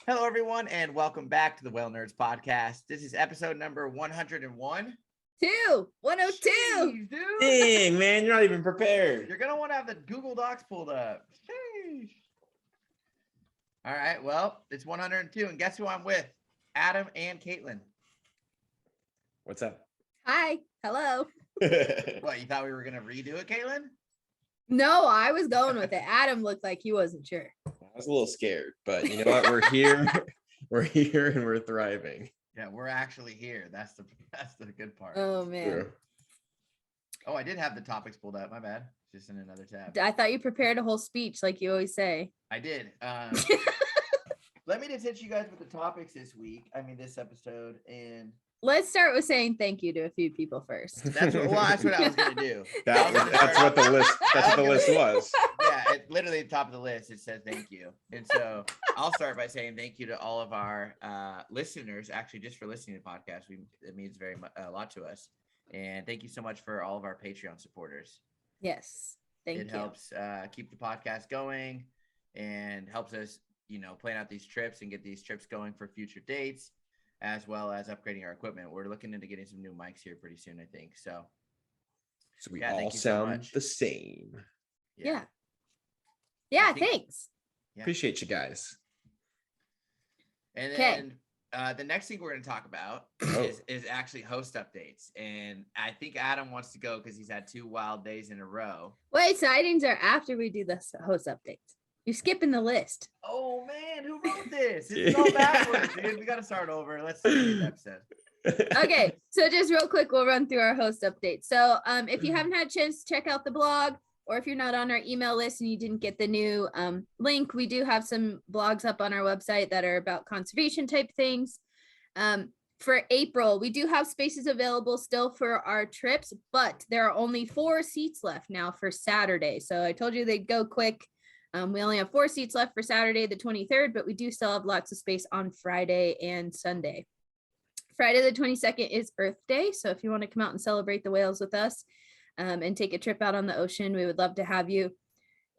Hello, everyone, and welcome back to the Whale Nerds podcast. This is episode number 101. 102. Jeez, dude. Dang, man, you're not even prepared. You're going to want to have the Google Docs pulled up. Sheesh. All right, well, it's 102, and guess who I'm with? Adam and Caitlin. What's up? Hi. Hello. What, you thought we were going to redo it, Caitlin? No, I was going with it. Adam looked like he wasn't sure. I was a little scared, but you know what? We're here. We're here and we're thriving. Yeah, we're actually here. That's the good part. Oh, man. True. Oh, I did have the topics pulled up. My bad. Just in another tab. I thought you prepared a whole speech like you always say. I did. Let me just hit you guys with the topics this episode, and Let's start with saying thank you to a few people first. that's what I was gonna do. That's what the list. That's what the list was. Yeah, literally at the top of the list, it says thank you, and so I'll start by saying thank you to all of our listeners. Actually, just for listening to the podcast, it means very much a lot to us, and thank you so much for all of our Patreon supporters. Yes, thank you. It helps keep the podcast going, and helps us, plan out these trips and get these trips going for future dates, as well as upgrading our equipment. We're looking into getting some new mics here pretty soon, I think. So we yeah, all sound the same. Yeah, thanks. Yeah. Appreciate you guys. And then the next thing we're going to talk about is actually host updates. And I think Adam wants to go because he's had 2 wild days in a row. Wait, sightings are after we do the host updates. You're skipping the list. Oh, man, who wrote this? It's all backwards, dude. We got to start over. Let's start the episode. Okay, so just real quick, we'll run through our host updates. So if you haven't had a chance to check out the blog, or if you're not on our email list and you didn't get the new link, we do have some blogs up on our website that are about conservation type things. For April, we do have spaces available still for our trips, but there are only 4 seats left now for Saturday. So I told you they'd go quick. We only have 4 seats left for Saturday, the 23rd, but we do still have lots of space on Friday and Sunday. Friday the 22nd is Earth Day. So if you want to come out and celebrate the whales with us and take a trip out on the ocean, we would love to have you.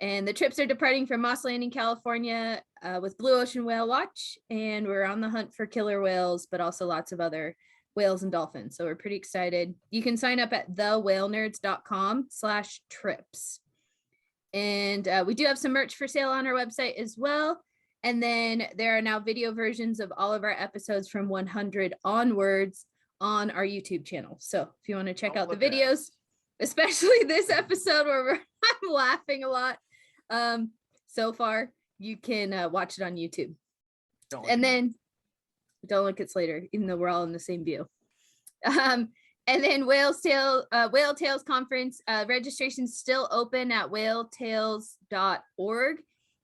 And the trips are departing from Moss Landing, California with Blue Ocean Whale Watch. And we're on the hunt for killer whales, but also lots of other whales and dolphins. So we're pretty excited. You can sign up at thewhalenerds.com/trips. And we do have some merch for sale on our website as well. And then there are now video versions of all of our episodes from 100 onwards on our YouTube channel. So if you want to check out the videos, especially this episode where I'm laughing a lot so far, you can watch it on YouTube. Don't look at Slater, even though we're all in the same view. And then Whale Tales Conference registration's still open at whaletales.org.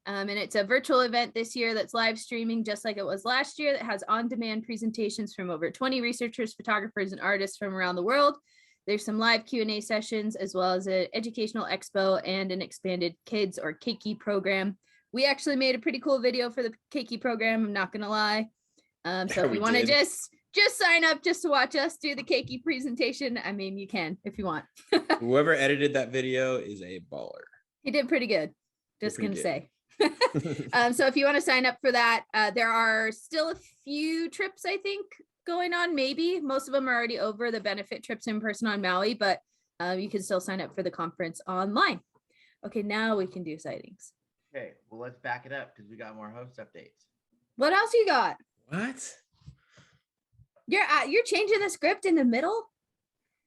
And it's a virtual event this year that's live streaming just like it was last year, that has on-demand presentations from over 20 researchers, photographers, and artists from around the world. There's some live Q&A sessions, as well as an educational expo and an expanded kids or keiki program. We actually made a pretty cool video for the keiki program, I'm not going to lie. So if you want to just sign up just to watch us do the keiki presentation, I mean, you can if you want. Whoever edited that video is a baller. He did pretty good. Just going to say. So if you want to sign up for that, there are still a few trips, I think, going on. Maybe most of them are already over, the benefit trips in person on Maui, but you can still sign up for the conference online. Okay, now we can do sightings. Okay, well, let's back it up because we got more host updates. What else you got? What? You're changing the script in the middle?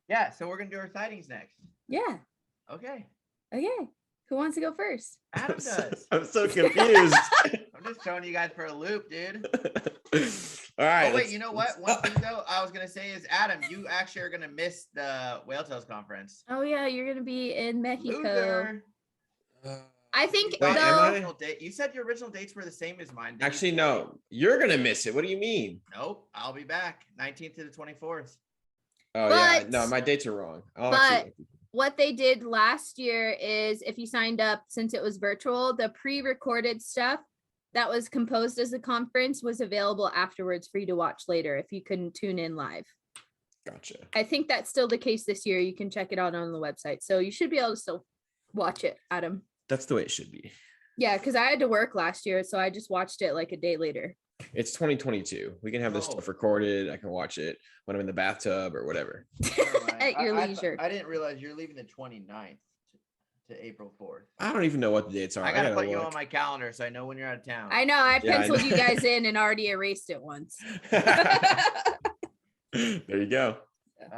Yeah, so we're gonna do our sightings next. Yeah. Okay. Who wants to go first? Adam does. I'm so confused. I'm just throwing you guys for a loop, dude. All right. Oh wait, you know what? One thing though I was gonna say is, Adam, you actually are gonna miss the Whale Tales conference. Oh yeah, you're gonna be in Mexico. Loser. I think You said your original dates were the same as mine. Actually, no. You're gonna miss it. What do you mean? Nope. I'll be back 19th to the 24th. Oh yeah. No, my dates are wrong. What they did last year is, if you signed up, since it was virtual, the pre-recorded stuff that was composed as a conference was available afterwards for you to watch later if you couldn't tune in live. Gotcha. I think that's still the case this year. You can check it out on the website. So you should be able to still watch it, Adam. That's the way it should be. Yeah, because I had to work last year, so I just watched it like a day later. It's 2022. We can have this stuff recorded. I can watch it when I'm in the bathtub or whatever. At your leisure. I didn't realize you're leaving the 29th to April 4th. I don't even know what the dates are. I gotta put you on my calendar so I know when you're out of town. I know. I penciled you guys in and already erased it once. There you go.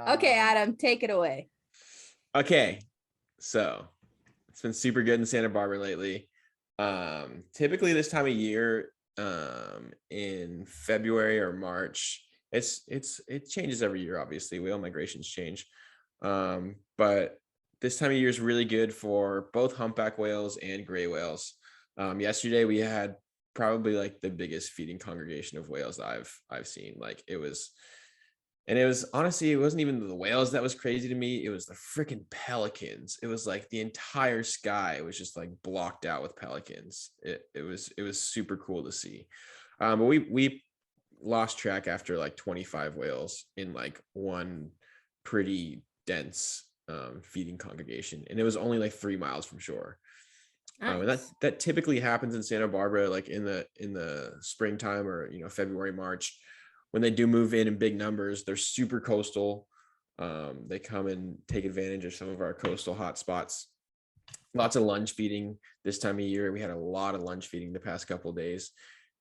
Okay, Adam, take it away. Okay, so it's been super good in Santa Barbara lately. Typically this time of year, in February or March, it changes every year. Obviously, whale migrations change, but this time of year is really good for both humpback whales and gray whales. Yesterday we had probably like the biggest feeding congregation of whales that I've seen. Like it was honestly, it wasn't even the whales that was crazy to me. It was the freaking pelicans. It was like the entire sky was just like blocked out with pelicans. It was super cool to see. But we lost track after like 25 whales in like one pretty dense feeding congregation, and it was only like 3 miles from shore. Nice. And that typically happens in Santa Barbara, like in the springtime or February, March. When they do move in big numbers, they're super coastal. They come and take advantage of some of our coastal hotspots. Lots of lunge feeding this time of year. We had a lot of lunge feeding the past couple of days,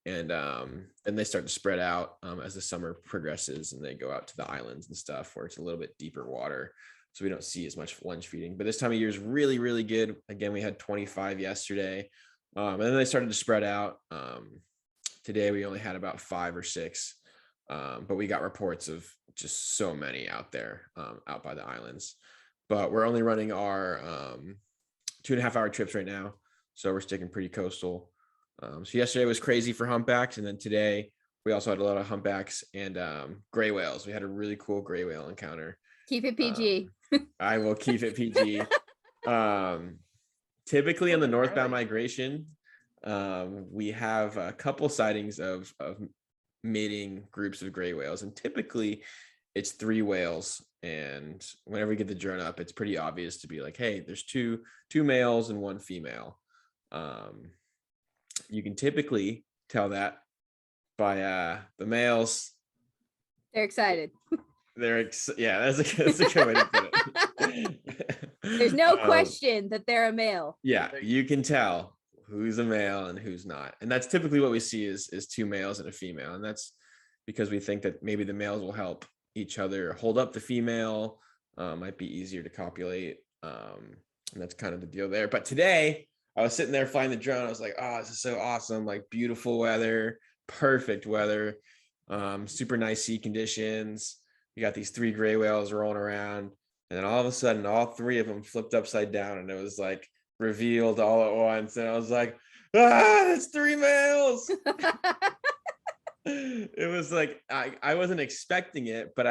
and then they start to spread out as the summer progresses, and they go out to the islands and stuff where it's a little bit deeper water, so we don't see as much lunge feeding. But this time of year is really, really good. Again, we had 25 yesterday, and then they started to spread out. Today we only had about 5 or 6. But we got reports of just so many out there, out by the islands. But we're only running our 2.5 hour trips right now, so we're sticking pretty coastal. So yesterday was crazy for humpbacks, and then today we also had a lot of humpbacks and gray whales. We had a really cool gray whale encounter. Keep it PG. I will keep it PG. Typically on the northbound migration, we have a couple sightings of mating groups of gray whales, and typically it's 3 whales, and whenever we get the drone up, it's pretty obvious to be like, hey, there's two males and 1 female. You can typically tell that by the males. They're excited. Yeah, that's a good way to put it. There's no question that they're a male. Yeah, you can tell who's a male and who's not, and that's typically what we see is 2 males and a female, and that's because we think that maybe the males will help each other hold up the female, might be easier to copulate, and that's kind of the deal there. But today I was sitting there flying the drone. I was like, oh, this is so awesome, like beautiful weather, perfect weather, super nice sea conditions. You got these 3 gray whales rolling around, and then all of a sudden all 3 of them flipped upside down, and it was like revealed all at once, and I was like, that's 3 males. It was like I wasn't expecting it, but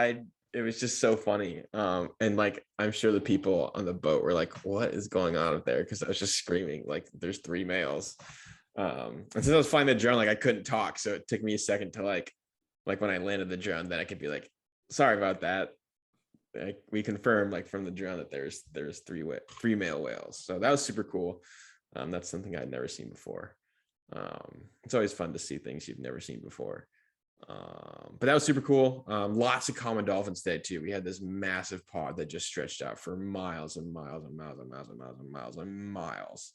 it was just so funny. And like I'm sure the people on the boat were like, what is going on up there? Because I was just screaming like there's 3 males. And since I was flying the drone, like I couldn't talk, so it took me a second to like when I landed the drone, then I could be like, sorry about that. We confirmed like from the drone that there's 3 male whales, so that was super cool. That's something I'd never seen before. It's always fun to see things you've never seen before, but that was super cool. Lots of common dolphins today too. We had this massive pod that just stretched out for miles and miles and miles and miles and miles and miles and miles.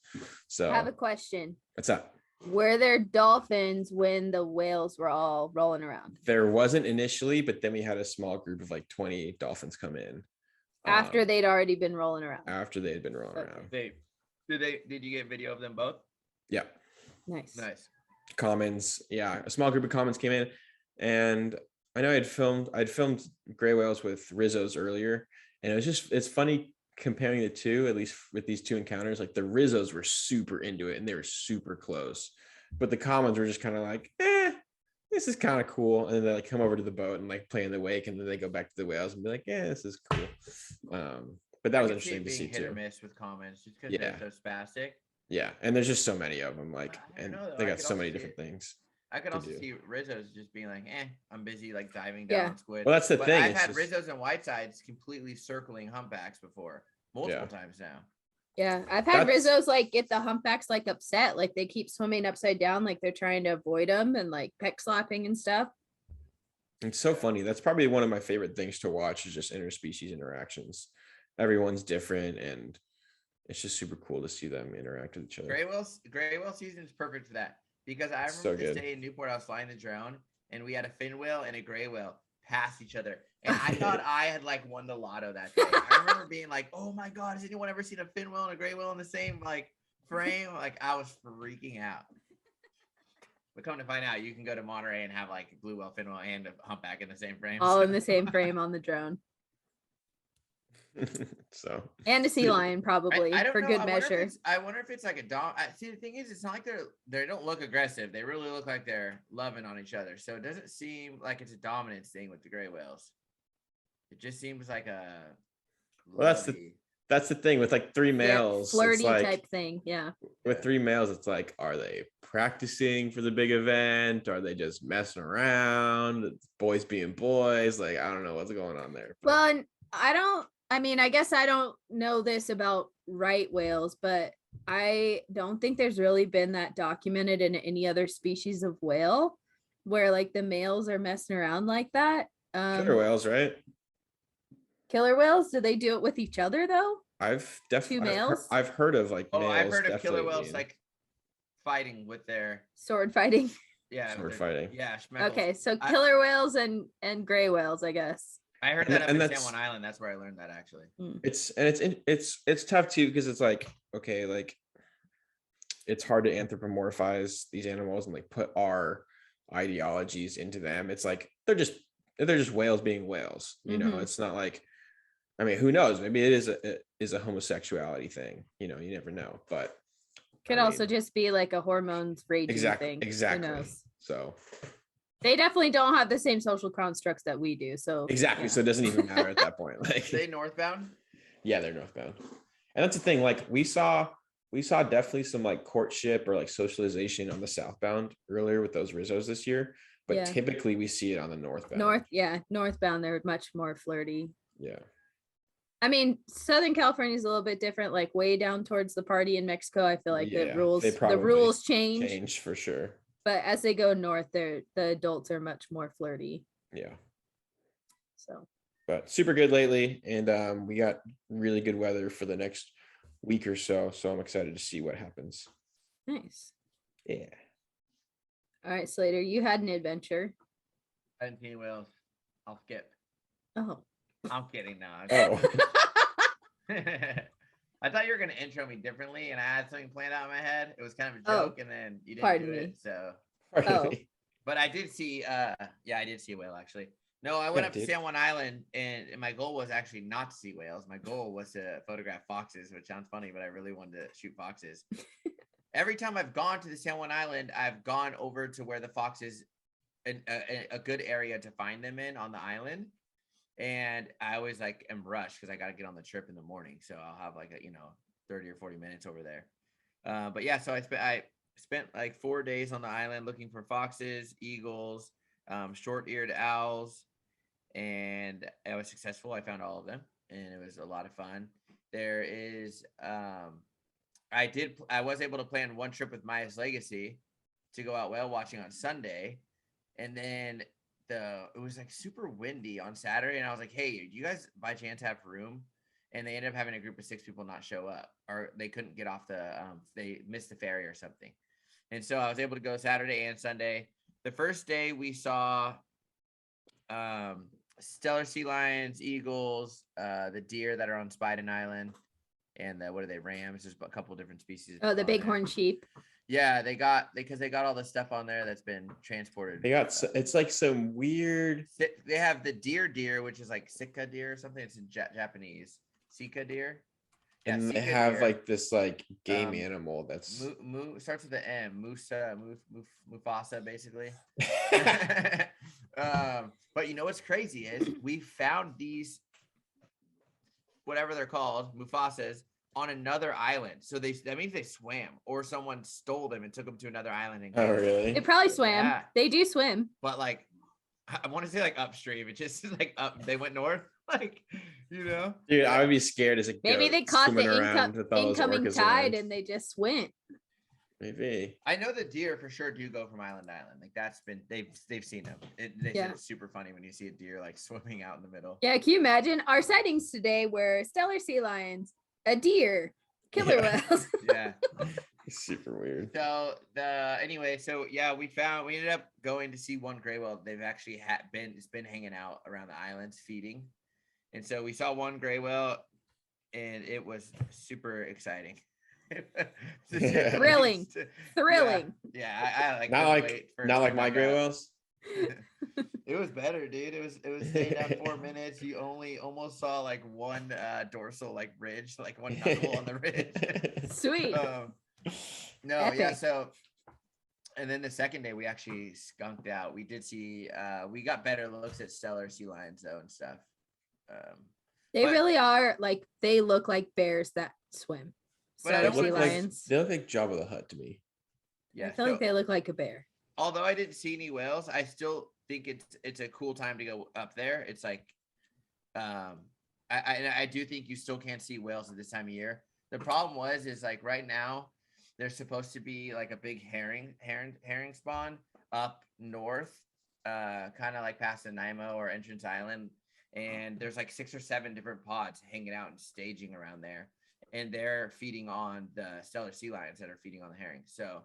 So I have a question. What's up? Were there dolphins when the whales were all rolling around? There wasn't initially, but then we had a small group of like 20 dolphins come in after they'd already been rolling around. After they had been rolling around. Did you get video of them both? Yeah. Nice. Commons, yeah, a small group of commons came in, and I know I'd filmed gray whales with Rizzos earlier, and it's funny comparing the two, at least with these 2 encounters. Like the Rizzos were super into it and they were super close, but the commons were just kind of like, this is kind of cool, and then they like come over to the boat and like play in the wake, and then they go back to the whales and be like, yeah, this is cool. But that was interesting to see hit too. Or miss with commons just because they're so spastic. Yeah, and there's just so many of them, like, and they got so many different things. I could also see Rizzos just being like, I'm busy like diving down squid. Well, that's the thing. I've had Rizzos and Whitesides completely circling humpbacks before, multiple times now. Yeah, I've had That's- Rizzos like get the humpbacks like upset, like they keep swimming upside down, like they're trying to avoid them and like peck slapping and stuff. It's so funny. That's probably one of my favorite things to watch is just interspecies interactions. Everyone's different, and it's just super cool to see them interact with each other. Gray whale season is perfect for that because I remember So this good. day in Newport, I was flying the drone and we had a fin whale and a gray whale pass each other, and I thought I had like won the lotto that day. I remember being like, "Oh my god, has anyone ever seen a fin whale and a gray whale in the same like frame?" Like I was freaking out. But come to find out, you can go to Monterey and have like blue whale, fin whale, and a humpback in the same frame. All in the same frame on the drone. So And a sea lion probably I don't for know. good I wonder measure. if I wonder if it's like a dog. See, the thing is, it's not like they don't look aggressive. They really look like they're loving on each other. So it doesn't seem like it's a dominance thing with the gray whales. It just seems like a. Well, that's the thing with like three Yeah, males. flirty it's like, type thing. Yeah. with three males, it's like, are they practicing for the big event? Are they just messing around? Boys being boys. Like, I don't know what's going on there. But Well, and I guess I don't know this about right whales, but I don't think there's really been that documented in any other species of whale where like the males are messing around like that. killer whales, right? Killer whales, do they do it with each other though? I've Two definitely males? I've heard of like males. I've heard of killer definitely whales being like fighting with their Sword fighting. with their- fighting. Yeah, schmeckles. Okay, so killer whales and gray whales, I guess. I heard And- that up and in that's- San Juan Island. That's where I learned that actually. It's tough too because it's like, okay, like it's hard to anthropomorphize these animals and like put our ideologies into them. It's like they're just whales being whales. You know, Mhm. it's not like, I mean, who knows? Maybe it is a homosexuality thing. You know, you never know. But Could I also mean, just be like a hormones raging thing. Who exactly. knows? So They definitely don't have the same social constructs that we do. So exactly. yeah. So it doesn't even matter at that point. Like, Are they northbound? yeah, they're northbound. And that's the thing. Like we saw definitely some like courtship or like socialization on the southbound earlier with those Rizzos this year. But Yeah. typically we see it on the northbound. Northbound, they're much more flirty. Yeah. I mean, Southern California is a little bit different, like way down towards the party in Mexico. I feel like Yeah, the they rules probably change, change for sure. but as they go north, the adults are much more flirty. Yeah. So But super good lately. And we got really good weather for the next week or so. So I'm excited to see what happens. nice. Yeah. All right, Slater, you had an adventure. 17 whales. I'll skip. Oh. I'm kidding. No. Oh. I thought you were gonna intro me differently, and I had something planned out in my head. It was kind of a Oh, joke, and then you didn't pardon do me. it. So, Oh. but I did see. I did see a whale actually. No, I went Yeah, up to dude. San Juan Island, and my goal was actually not to see whales. My goal was to photograph foxes, which sounds funny, but I really wanted to shoot foxes. Every time I've gone to the San Juan Island, I've gone over to where the foxes, a good area to find them in on the island. And I always like am rushed because I got to get on the trip in the morning. So I'll have like 30 or 40 minutes over there. But yeah, so I spent like 4 days on the island looking for foxes, eagles, short-eared owls, and I was successful. I found all of them, and it was a lot of fun. There is I was able to plan one trip with Maya's Legacy to go out whale watching on Sunday, and then it was like super windy on Saturday, and I was like, hey, do you guys by chance have room? And they ended up having a group of 6 people not show up, or they couldn't get off they missed the ferry or something. And so I was able to go Saturday and Sunday. The first day we saw stellar sea lions, eagles, the deer that are on Spiden Island, and what are they, rams? There's a couple different species. Oh, the on bighorn there. sheep. Yeah, they got all the stuff on there that's been transported. They got it's like some weird. They have the deer, which is like Sika deer or something. It's in Japanese. Sika deer. Yeah, And they Sika have deer. like this like game animal that's Starts with the M. Mufasa, basically. But you know what's crazy is we found these, whatever they're called, Mufasas, on another island. So that means they swam, or someone stole them and took them to another island. And Oh really? It probably swam. Yeah. They do swim. But like, I want to say like upstream. It just is like up. They went north. Like, you know, Dude, I would be scared as a Maybe goat they caught the swimming around with all those incoming orcas tide around. and they just went. Maybe. I know the deer for sure do go from island to island. Like that's been they've seen them. They said it's super funny when you see a deer like swimming out in the middle. Yeah, can you imagine? Our sightings today were Steller sea lions, a deer, killer whales. Yeah. Super weird. So we ended up going to see one gray whale. They've actually been hanging out around the islands feeding. And so we saw one gray whale and it was super exciting. Thrilling. Yeah, I like not like my gray whales. It was better, dude. It was staying down 4 minutes. You almost saw like one dorsal like ridge, like one knuckle on the ridge. Sweet. So and then the second day we actually skunked out. We did see we got better looks at Steller sea lions though and stuff. They really are like, they look like bears that swim. But I don't Sea lions. They look like Jabba the Hutt to me. Yeah, I feel like they look like a bear. Although I didn't see any whales, I still think it's a cool time to go up there. It's like, I do think you still can't see whales at this time of year. The problem is like right now, there's supposed to be like a big herring spawn up north, kind of like past Nanaimo or Entrance Island, and there's like 6 or 7 different pods hanging out and staging around there, and they're feeding on the Steller sea lions that are feeding on the herring. So.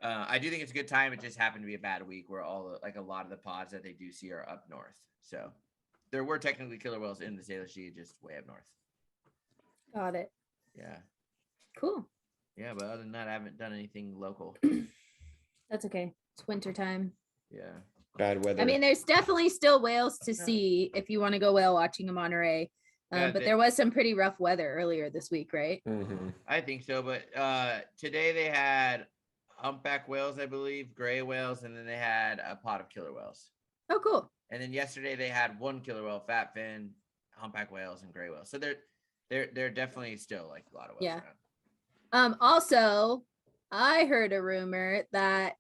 I do think it's a good time. It just happened to be a bad week where a lot of the pods that they do see are up north. So there were technically killer whales in the Salish Sea, just way up north. Got it. Yeah. Cool. Yeah, but other than that, I haven't done anything local. That's okay. It's winter time. Yeah. Bad weather. I mean, there's definitely still whales to see if you want to go whale watching in Monterey. But there was some pretty rough weather earlier this week, right? Mm-hmm. I think so. But today they had humpback whales, I believe, gray whales, and then they had a pod of killer whales. Oh, cool. And then yesterday they had one killer whale, fat fin, humpback whales, and gray whales. So they're definitely still like a lot of whales around. Also, I heard a rumor that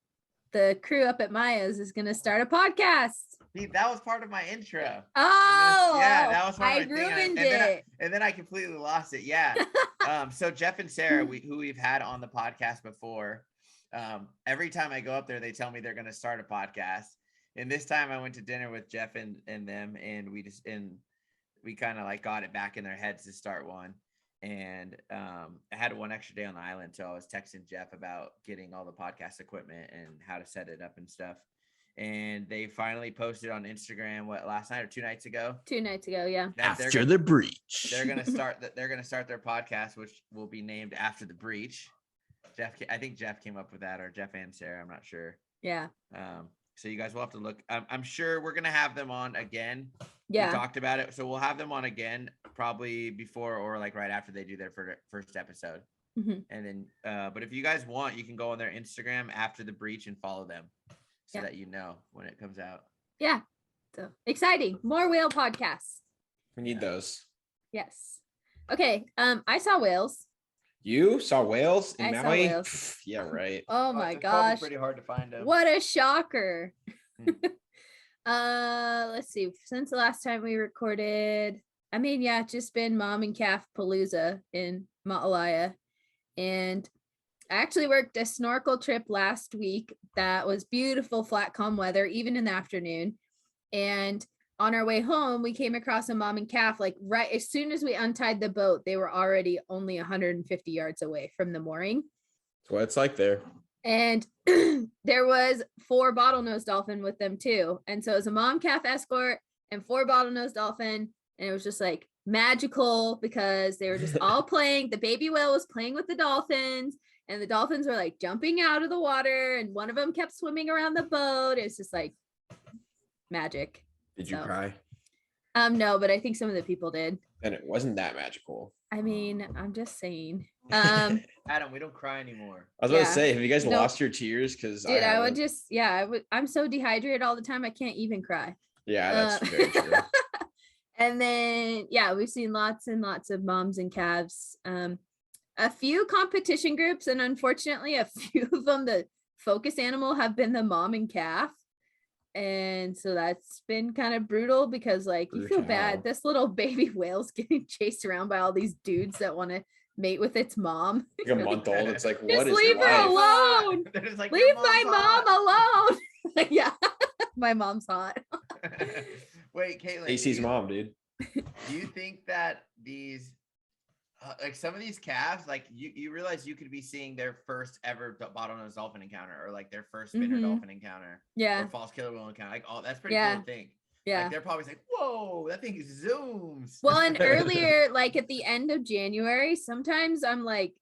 the crew up at Maya's is going to start a podcast. See, that was part of my intro. Oh, yeah, that was part I of my thing. ruined it. And then I completely lost it. Yeah. So Jeff and Sarah, who we've had on the podcast before, every time I go up there, they tell me they're going to start a podcast. And this time I went to dinner with Jeff and them, and we kind of like got it back in their heads to start one. And I had one extra day on the island, so I was texting Jeff about getting all the podcast equipment and how to set it up and stuff. And they finally posted on Instagram last night or 2 nights ago? 2 nights ago, yeah. After the breach. They're gonna start their podcast, which will be named After the Breach. I think Jeff came up with that, or Jeff and Sarah, I'm not sure. Yeah. So you guys will have to look. I'm sure we're gonna have them on again. Yeah. We talked about it, so we'll have them on again probably before or like right after they do their first episode. Mm-hmm. And then, but if you guys want, you can go on their Instagram After the Breach and follow them, so that you know when it comes out. Yeah. So exciting! More whale podcasts. We need those. Yes. Okay. I saw whales. You saw whales in I Maui? saw whales. Yeah, right. Oh my It's gosh! pretty hard to find them. What a shocker. Let's see. Since the last time we recorded, I mean, yeah, just been mom and calf palooza in Ma'alaya, and I actually worked a snorkel trip last week that was beautiful, flat, calm weather, even in the afternoon. And on our way home, we came across a mom and calf, like right as soon as we untied the boat, they were already only 150 yards away from the mooring. That's what it's like there. And there was 4 bottlenose dolphin with them too. And so it was a mom calf escort and 4 bottlenose dolphin. And it was just like magical because they were just all playing. The baby whale was playing with the dolphins, and the dolphins were like jumping out of the water, and one of them kept swimming around the boat. It was just like magic. Did you cry? No, but I think some of the people did. And it wasn't that magical. I mean, I'm just saying. Adam, we don't cry anymore. I was about to say, have you guys lost your tears? Because dude, I would just, I'm so dehydrated all the time. I can't even cry. Yeah, that's very true. And then, we've seen lots and lots of moms and calves. A few competition groups, and unfortunately, a few of them, the focus animal have been the mom and calf. And so that's been kind of brutal because like you feel bad. This little baby whale's getting chased around by all these dudes that want to mate with its mom. Like a month old. It's like, what just is leave her life? alone. Like, leave my mom alone. Yeah, my mom's hot. Wait, Caitlin. AC's mom, dude. Do you think that these, like some of these calves, like you realize you could be seeing their first ever bottlenose dolphin encounter, or like their first spinner dolphin encounter, or false killer whale encounter? Like, oh, that's pretty cool to think. Yeah, like they're probably like, whoa, that thing zooms. Well, and earlier, like at the end of January, sometimes I'm like,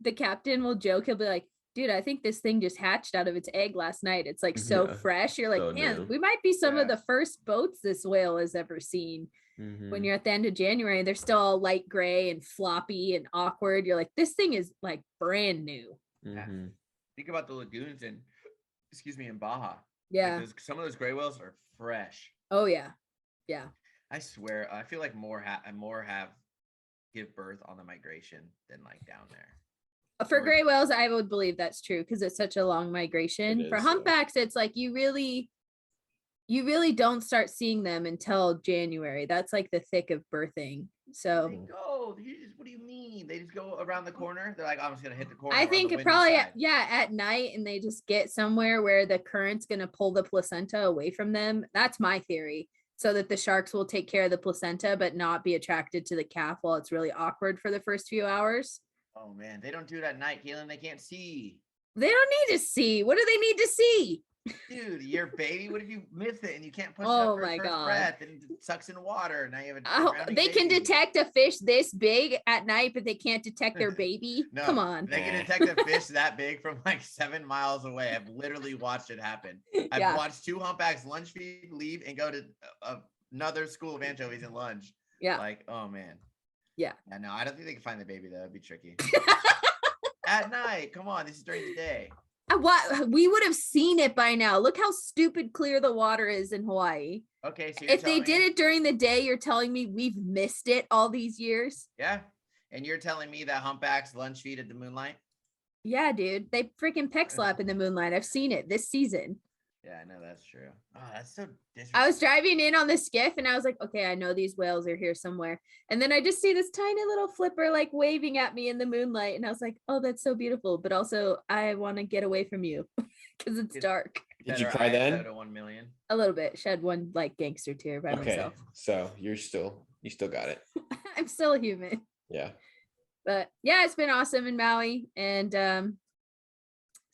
the captain will joke, he'll be like, dude, I think this thing just hatched out of its egg last night. It's like so fresh. You're like, so man, new. We might be some of the first boats this whale has ever seen. When you're at the end of January, they're still all light gray and floppy and awkward. You're like, this thing is like brand new. Yeah. Think about the lagoons in Baja. Yeah. Like some of those gray whales are fresh. Oh yeah. Yeah. I swear, I feel like more have give birth on the migration than like down there. For gray whales, I would believe that's true because it's such a long migration. For humpbacks, it's like you really don't start seeing them until January. That's like the thick of birthing. So they go. What do you mean? They just go around the corner? They're like, I'm just gonna hit the corner. I think it probably at night, and they just get somewhere where the current's gonna pull the placenta away from them. That's my theory. So that the sharks will take care of the placenta, but not be attracted to the calf while it's really awkward for the first few hours. Oh man, they don't do it at night, Kaylin. They can't see. They don't need to see. What do they need to see? Dude, your baby. What if you miss it and you can't push it up for my first God. breath and it sucks in water? Now you have a they can detect a fish this big at night, but they can't detect their baby. No, come on. They can detect a fish that big from like 7 miles away. I've literally watched it happen. I've watched 2 humpbacks lunge feed, leave, and go to another school of anchovies and lunge. Yeah. Like, oh man. Yeah. No, I don't think they can find the baby though. It'd be tricky. At night, come on. This is during the day. What we would have seen it by now. Look how stupid clear the water is in Hawaii. Okay, so if they did it during the day, you're telling me we've missed it all these years? Yeah, and you're telling me that humpbacks lunge feed at the moonlight? Yeah, dude, they freaking peck slap in the moonlight. I've seen it this season. Yeah, I know that's true. Oh, that's so disrespectful. I was driving in on the skiff and I was like, okay, I know these whales are here somewhere. And then I just see this tiny little flipper like waving at me in the moonlight. And I was like, oh, that's so beautiful. But also I want to get away from you because it's dark. Did you cry then? 1 million. A little bit. Shed one like gangster tear by myself. So you still got it. I'm still a human. Yeah. But yeah, it's been awesome in Maui. And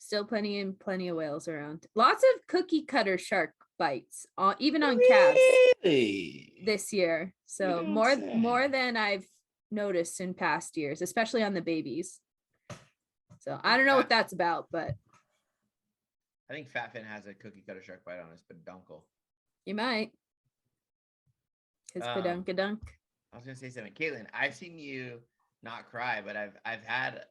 still plenty of whales around. Lots of cookie cutter shark bites, even on calves this year. So more than I've noticed in past years, especially on the babies. So I don't know what that's about, but I think Fatfin has a cookie cutter shark bite on his peduncle. You might. His pedunkadunk. I was gonna say something, Caitlin. I've seen you not cry, but I've had.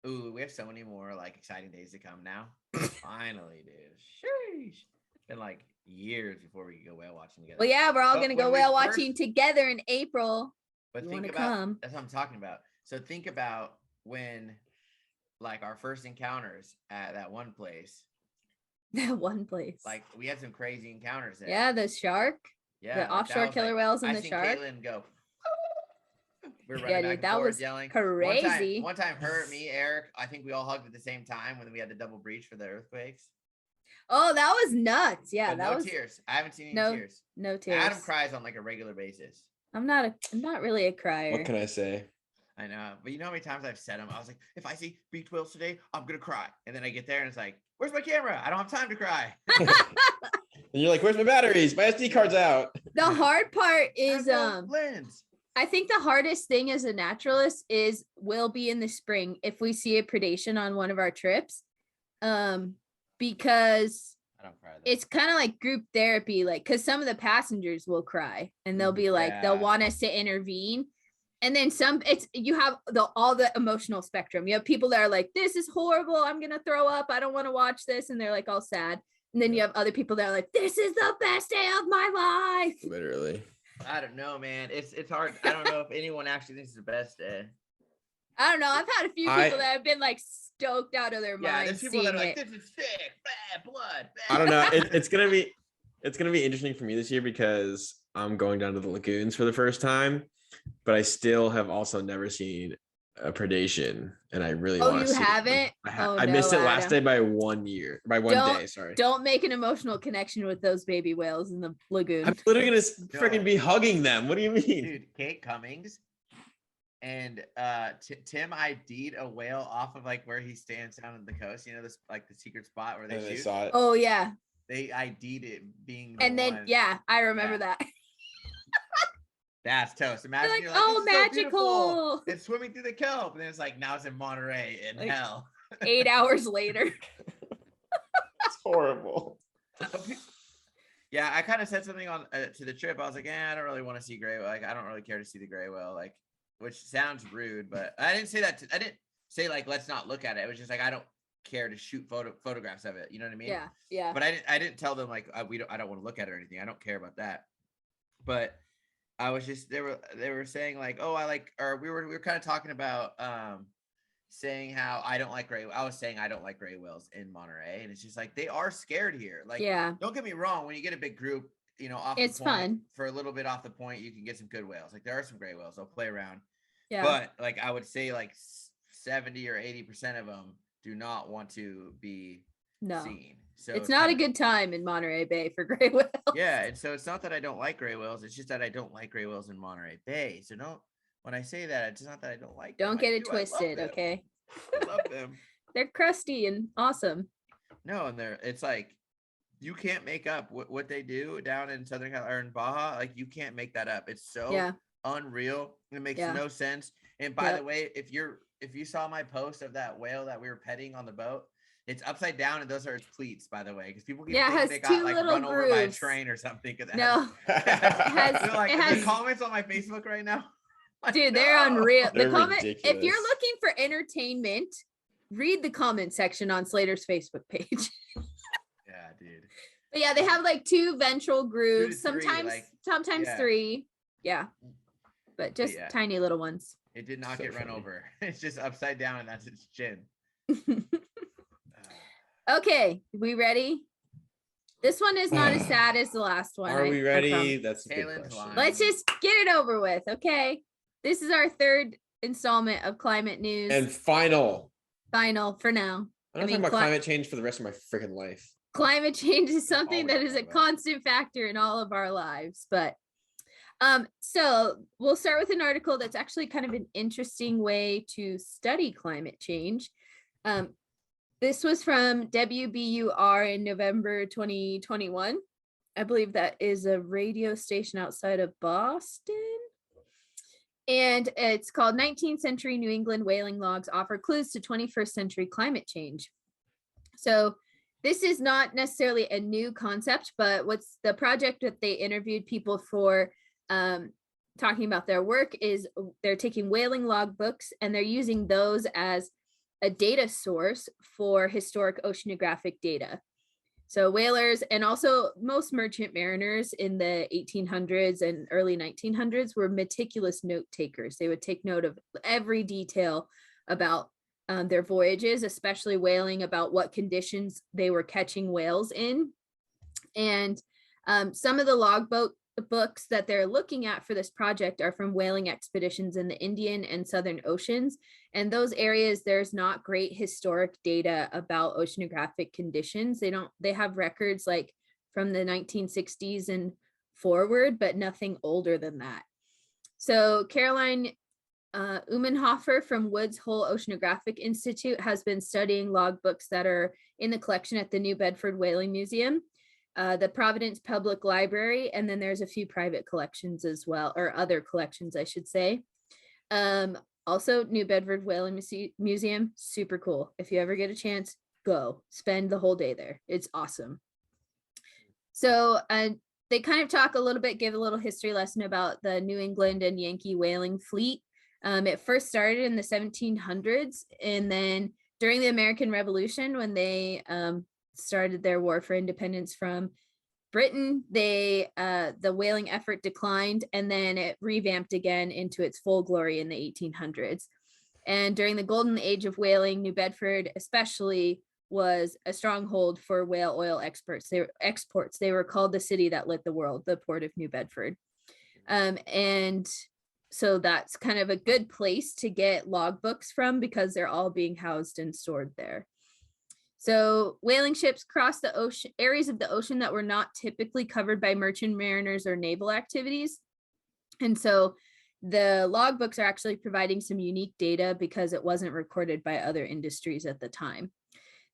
Ooh, we have so many more like exciting days to come now. Finally, dude. Sheesh. It's been like years before we could go whale watching together. Well, yeah, we're all gonna go whale watching together in April. But think about that's what I'm talking about. So think about when like our first encounters at that one place. That one place. Like we had some crazy encounters there. Yeah, the shark. Yeah. The offshore killer whales and the shark. Caitlin go. We're running back and forth yelling. Crazy. One time her, me, Eric, I think we all hugged at the same time when we had the double breach for the earthquakes. Oh, that was nuts. Yeah, that was tears. I haven't seen any tears. No tears. Adam cries on like a regular basis. I'm not really a crier. What can I say? I know, but you know how many times I've said them? I was like, if I see beach whales today, I'm gonna cry. And then I get there and it's like, where's my camera? I don't have time to cry. And you're like, where's my batteries? My SD card's out. The hard part is lens. I think the hardest thing as a naturalist will be in the spring if we see a predation on one of our trips. Because I don't cry it's kind of like group therapy, like because some of the passengers will cry and they'll be like, they'll want us to intervene. And then you have all the emotional spectrum. You have people that are like, this is horrible. I'm going to throw up. I don't want to watch this. And they're like all sad. And then you have other people that are like, this is the best day of my life. Literally. I don't know, man. It's hard. I don't know if anyone actually thinks it's the best day. I don't know. I've had a few people that have been like stoked out of their minds. Yeah, there's people that are like, this is sick, bad blood. Bad. I don't know. It's gonna be it's gonna be interesting for me this year because I'm going down to the lagoons for the first time, but I still have also never seen a predation, and I really Oh, want to you see it. haven't? I missed it last Adam. day by 1 year, by one day. Sorry. Don't make an emotional connection with those baby whales in the lagoon. I'm literally gonna freaking be hugging them. What do you mean? Dude, Kate Cummings and Tim ID'd a whale off of like where he stands down on the coast. You know, this like the secret spot where they shoot. saw it. Oh yeah. They ID'd it being the And then one. yeah, I remember that. That's toast. Imagine like, you're like, oh, "This is so magical. beautiful. It's swimming through the kelp." And then it's like, now it's in Monterey in Like, hell. 8 hours later. It's horrible. Yeah, I kind of said something on to the trip. I was like, I don't really want to see gray whale. Like, I don't really care to see the gray whale. Like, which sounds rude, but I didn't say that. I didn't say like, let's not look at it. It was just like, I don't care to shoot photographs of it. You know what I mean? Yeah. But I didn't tell them like I don't want to look at it or anything. I don't care about that. But I was just they were saying like, oh, I like, or we were kind of talking about saying how I don't like gray. I was saying I don't like gray whales in Monterey, and it's just like they are scared here. Like, don't get me wrong, when you get a big group, you know, off it's the point, fun for a little bit off the point, you can get some good whales. Like there are some gray whales, they'll play around. Yeah. But like I would say like 70 or 80% of them do not want to be seen. So it's not a good time in Monterey Bay for gray whales. Yeah, and so it's not that I don't like gray whales, it's just that I don't like gray whales in Monterey Bay. So when I say that, it's not that I don't like them. Don't get it twisted, okay? I love them. They're crusty and awesome. No, and it's like you can't make up what they do down in Southern California or in Baja. Like you can't make that up. It's so unreal. It makes no sense. And by the way, if you saw my post of that whale that we were petting on the boat, it's upside down, and those are its cleats, by the way, because people think they got like run over by a train or something. No, the comments on my Facebook right now, like, dude, they're unreal. They're the comment, ridiculous. if you're looking for entertainment, read the comment section on Slater's Facebook page. Yeah, dude. But yeah, they have like 2 ventral grooves, 2 to 3, sometimes 3. Yeah, but just tiny little ones. It did not get run over. It's just upside down, and that's its chin. Okay, we ready? This one is not as sad as the last one. Are we ready? That's a good question. Let's just get it over with, okay? This is our 3rd installment of climate news. And final for now. I'm not talking about climate change for the rest of my freaking life. Climate change is something that is a constant factor in all of our lives, but so we'll start with an article that's actually kind of an interesting way to study climate change. This was from WBUR in November 2021. I believe that is a radio station outside of Boston. And it's called 19th Century New England Whaling Logs Offer Clues to 21st Century Climate Change. So this is not necessarily a new concept, but what's the project that they interviewed people for talking about their work is they're taking whaling log books and they're using those as a data source for historic oceanographic data. So whalers and also most merchant mariners in the 1800s and early 1900s were meticulous note takers. They would take note of every detail about their voyages, especially whaling, about what conditions they were catching whales in. And some of the logbook books that they're looking at for this project are from whaling expeditions in the Indian and Southern Oceans. And those areas, there's not great historic data about oceanographic conditions. They have records like from the 1960s and forward, but nothing older than that. So Caroline Umenhofer from Woods Hole Oceanographic Institute has been studying logbooks that are in the collection at the New Bedford Whaling Museum, the Providence Public Library, and then there's a few private collections as well, or other collections, I should say. Also, New Bedford Whaling Museum, super cool. If you ever get a chance, go spend the whole day there. It's awesome. So they kind of talk a little bit, give a little history lesson about the New England and Yankee whaling fleet. It first started in the 1700s, and then during the American Revolution, when they started their war for independence from Britain, the whaling effort declined, and then it revamped again into its full glory in the 1800s. And during the golden age of whaling, New Bedford especially was a stronghold for whale oil exports. They were called the city that lit the world, the port of New Bedford. And so that's kind of a good place to get logbooks from because they're all being housed and stored there. So whaling ships crossed the ocean, areas of the ocean that were not typically covered by merchant mariners or naval activities. And so the logbooks are actually providing some unique data because it wasn't recorded by other industries at the time.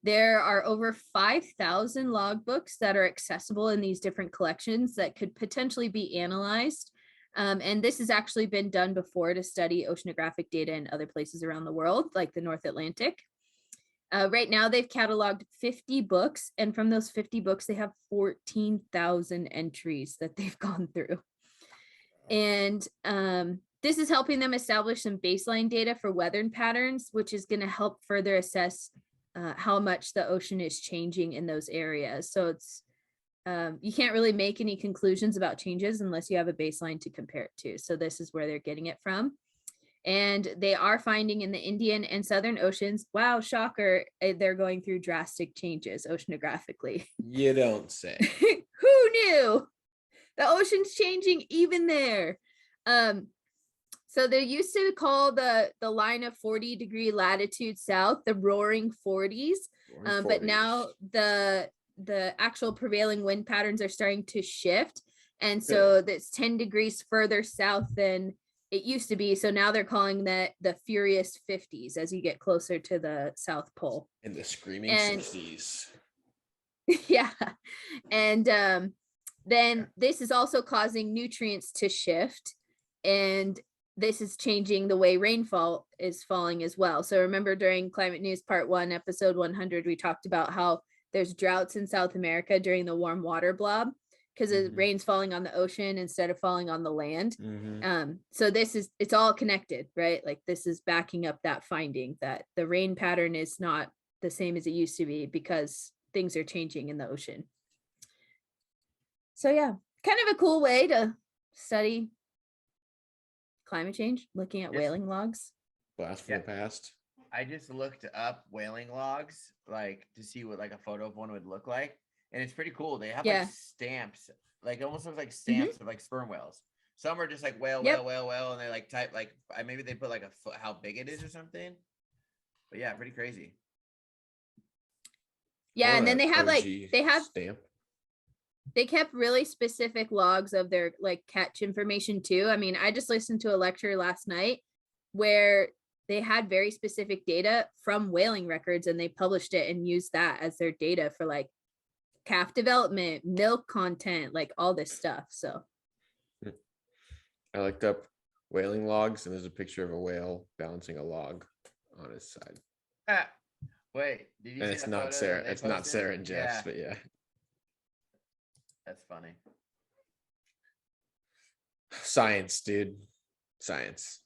There are over 5,000 logbooks that are accessible in these different collections that could potentially be analyzed. And this has actually been done before to study oceanographic data in other places around the world, like the North Atlantic. Right now, they've cataloged 50 books, and from those 50 books, they have 14,000 entries that they've gone through. And this is helping them establish some baseline data for weather patterns, which is going to help further assess how much the ocean is changing in those areas. So it's you can't really make any conclusions about changes unless you have a baseline to compare it to. So this is where they're getting it from. And they are finding in the Indian and Southern Oceans, wow, shocker, they're going through drastic changes oceanographically. You don't say. Who knew? The ocean's changing even there. So they used to call the line of 40-degree latitude south the roaring 40s. But now the actual prevailing wind patterns are starting to shift. And so that's 10 degrees further south than it used to be. So now they're calling that the furious 50s as you get closer to the South Pole. And the screaming 60s. Yeah. And then this is also causing nutrients to shift. And this is changing the way rainfall is falling as well. So remember during Climate News Part 1, episode 100, we talked about how there's droughts in South America during the warm water blob because the rain's falling on the ocean instead of falling on the land. So it's all connected, right? Like this is backing up that finding that the rain pattern is not the same as it used to be because things are changing in the ocean. So yeah, kind of a cool way to study climate change, looking at whaling logs. Blast from the past. I just looked up whaling logs, like to see what like a photo of one would look like. And it's pretty cool. They have like stamps, like it almost looks like stamps of like sperm whales. Some are just like whale, whale, and they like type like maybe they put like a foot how big it is or something. But yeah, pretty crazy. Yeah, and then they have stamp. They kept really specific logs of their like catch information too. I mean, I just listened to a lecture last night where they had very specific data from whaling records and they published it and used that as their data for like calf development, milk content, like all this stuff. So I looked up whaling logs and there's a picture of a whale balancing a log on his side. Wait, did you and see it's not Sarah. It's not Sarah and Jess, but yeah. That's funny. Science, dude. Science.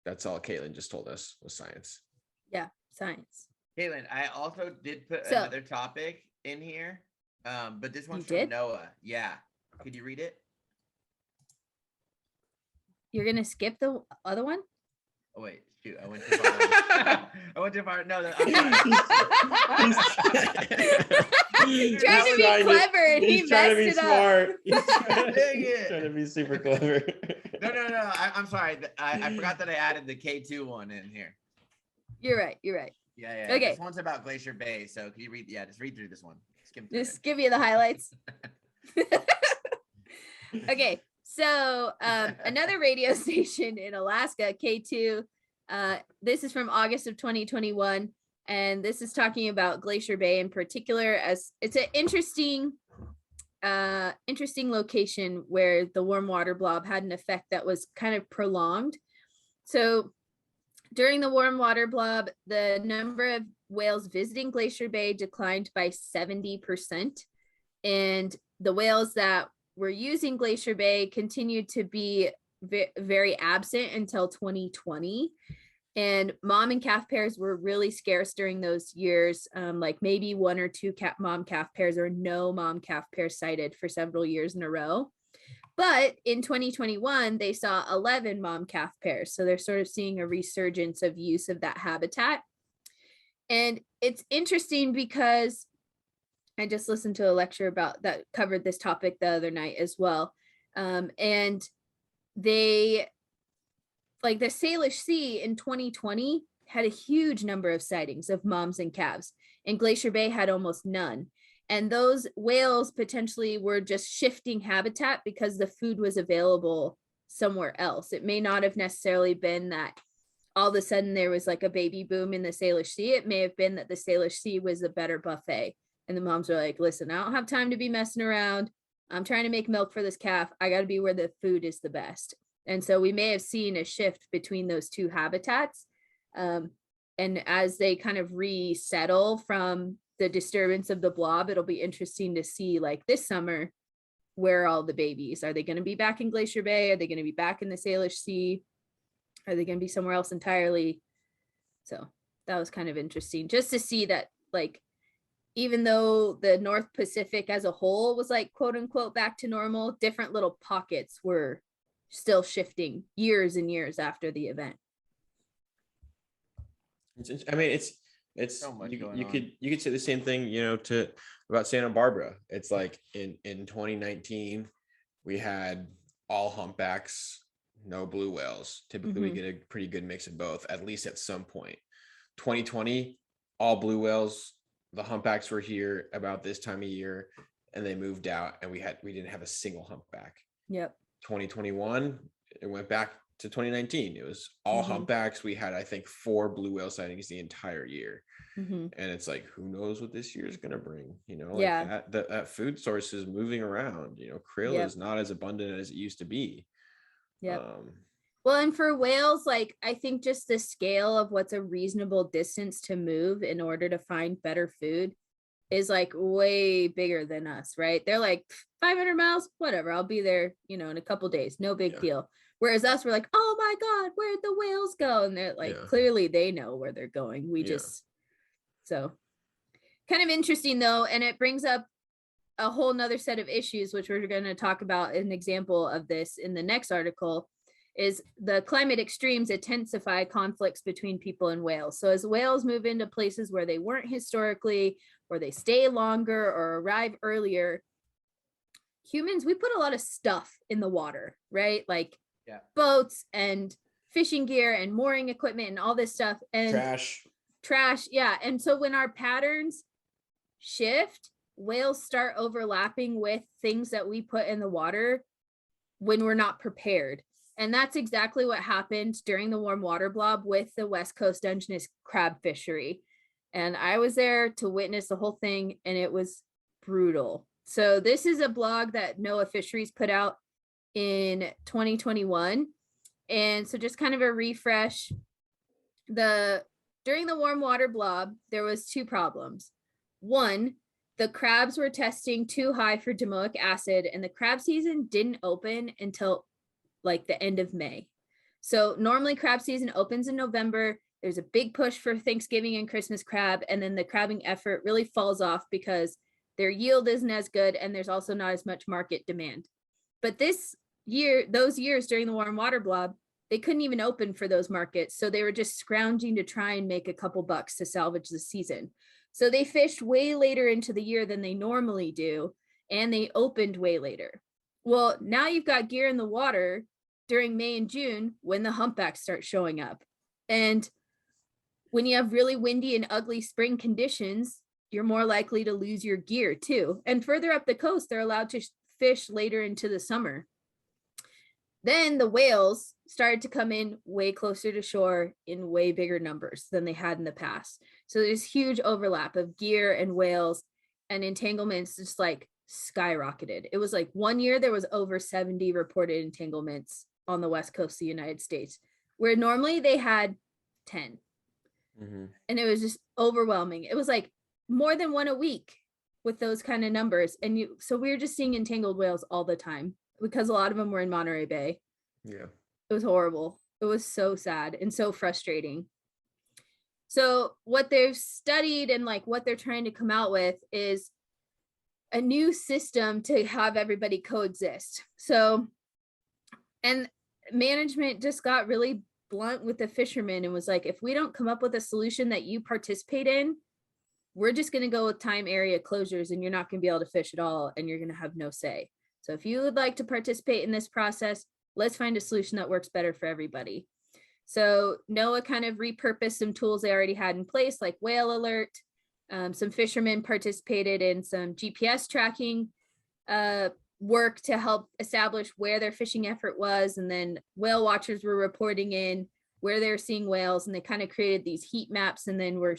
That's all Caitlin just told us was science. Yeah, science. Caitlin, I also did put another topic in here, but this one's from Noah. Yeah. Could you read it? You're going to skip the other one? Oh, wait. Shoot. I went too far. I went too far. No, I'm He's trying to be clever and he messed it up. He's trying to be super clever. No. I'm sorry. I forgot that I added the K2 one in here. You're right. Yeah. Okay. This one's about Glacier Bay. So can you read? Yeah, just read through this one. Just give you the highlights. Okay. So another radio station in Alaska, K2. This is from August of 2021. And this is talking about Glacier Bay in particular, as it's an interesting location where the warm water blob had an effect that was kind of prolonged. So during the warm water blob, the number of whales visiting Glacier Bay declined by 70%. And the whales that were using Glacier Bay continued to be very absent until 2020. And mom and calf pairs were really scarce during those years, like maybe one or two mom calf pairs or no mom calf pairs sighted for several years in a row. But in 2021, they saw 11 mom calf pairs. So they're sort of seeing a resurgence of use of that habitat. And it's interesting because I just listened to a lecture about that covered this topic the other night as well. And they, like the Salish Sea in 2020 had a huge number of sightings of moms and calves, and Glacier Bay had almost none. And those whales potentially were just shifting habitat because the food was available somewhere else. It may not have necessarily been that all of a sudden there was like a baby boom in the Salish Sea. It may have been that the Salish Sea was a better buffet. And the moms were like, listen, I don't have time to be messing around. I'm trying to make milk for this calf. I got to be where the food is the best. And so we may have seen a shift between those two habitats. And as they kind of resettle from the disturbance of the blob, it'll be interesting to see, like this summer, where are all the babies? Are they going to be back in Glacier Bay? Are they going to be back in the Salish Sea? Are they going to be somewhere else entirely? So that was kind of interesting just to see that, like, even though the North Pacific as a whole was like, quote unquote, back to normal, different little pockets were still shifting years and years after the event. I mean, it's So much you going on. could say the same thing, about Santa Barbara. It's like in 2019 we had all humpbacks, no blue whales. Typically we get a pretty good mix of both, at least at some point. 2020, all blue whales. The humpbacks were here about this time of year, and they moved out, and we didn't have a single humpback. Yep. 2021, it went back to 2019. It was all humpbacks. We had, I think, 4 blue whale sightings the entire year. And it's like, who knows what this year is going to bring? That food source is moving around. Krill is not as abundant as it used to be. Well, and for whales, like, I think just the scale of what's a reasonable distance to move in order to find better food is like way bigger than us, right? They're like 500 miles, whatever. I'll be there, in a couple days, no big deal. Whereas us, we're like, oh my God, where'd the whales go? And they're like, clearly they know where they're going. So kind of interesting though. And it brings up a whole nother set of issues, which we're going to talk about. An example of this in the next article is the climate extremes intensify conflicts between people and whales. So as whales move into places where they weren't historically, or they stay longer or arrive earlier, humans, we put a lot of stuff in the water, right? Like boats and fishing gear and mooring equipment and all this stuff, and trash. Yeah. And so when our patterns shift, whales start overlapping with things that we put in the water when we're not prepared. And that's exactly what happened during the warm water blob with the West Coast Dungeness crab fishery. And I was there to witness the whole thing, and it was brutal. So this is a blog that NOAA Fisheries put out in 2021. And so just kind of a refresh, during the warm water blob, there was 2 problems. One, the crabs were testing too high for domoic acid, and the crab season didn't open until like the end of May. So normally crab season opens in November. There's a big push for Thanksgiving and Christmas crab, and then the crabbing effort really falls off because their yield isn't as good, and there's also not as much market demand. But this year, those years during the warm water blob, they couldn't even open for those markets. So they were just scrounging to try and make a couple bucks to salvage the season. So they fished way later into the year than they normally do, and they opened way later. Well, now you've got gear in the water during May and June when the humpbacks start showing up. And when you have really windy and ugly spring conditions, you're more likely to lose your gear too. And further up the coast, they're allowed to fish later into the summer. Then the whales started to come in way closer to shore in way bigger numbers than they had in the past. So there's huge overlap of gear and whales, and entanglements just like skyrocketed. It was like one year there was over 70 reported entanglements on the West Coast of the United States, where normally they had 10. And it was just overwhelming. It was like more than one a week with those kind of numbers. And so we were just seeing entangled whales all the time because a lot of them were in Monterey Bay. Yeah. It was horrible. It was so sad and so frustrating. So what they've studied and like what they're trying to come out with is a new system to have everybody coexist. So, and management just got really blunt with the fishermen and was like, if we don't come up with a solution that you participate in, we're just going to go with time area closures and you're not going to be able to fish at all and you're going to have no say. So if you would like to participate in this process, let's find a solution that works better for everybody. So NOAA kind of repurposed some tools they already had in place, like whale alert. Some fishermen participated in some GPS tracking work to help establish where their fishing effort was. And then whale watchers were reporting in where they're seeing whales, and they kind of created these heat maps and then were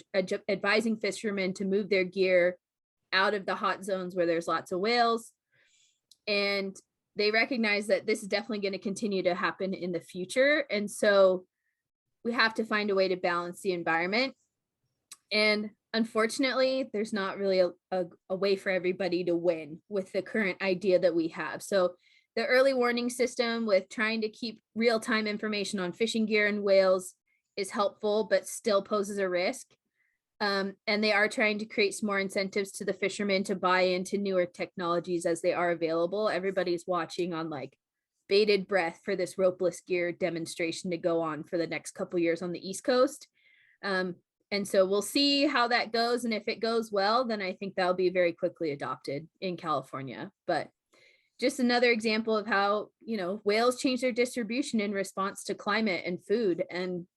advising fishermen to move their gear out of the hot zones where there's lots of whales. And they recognize that this is definitely going to continue to happen in the future. And so we have to find a way to balance the environment. And unfortunately, there's not really a way for everybody to win with the current idea that we have. So the early warning system with trying to keep real-time information on fishing gear and whales is helpful, but still poses a risk. And they are trying to create some more incentives to the fishermen to buy into newer technologies as they are available. Everybody's watching on like bated breath for this ropeless gear demonstration to go on for the next couple years on the East Coast. And so we'll see how that goes. And if it goes well, then I think that'll be very quickly adopted in California. But just another example of how, you know, whales change their distribution in response to climate and food. And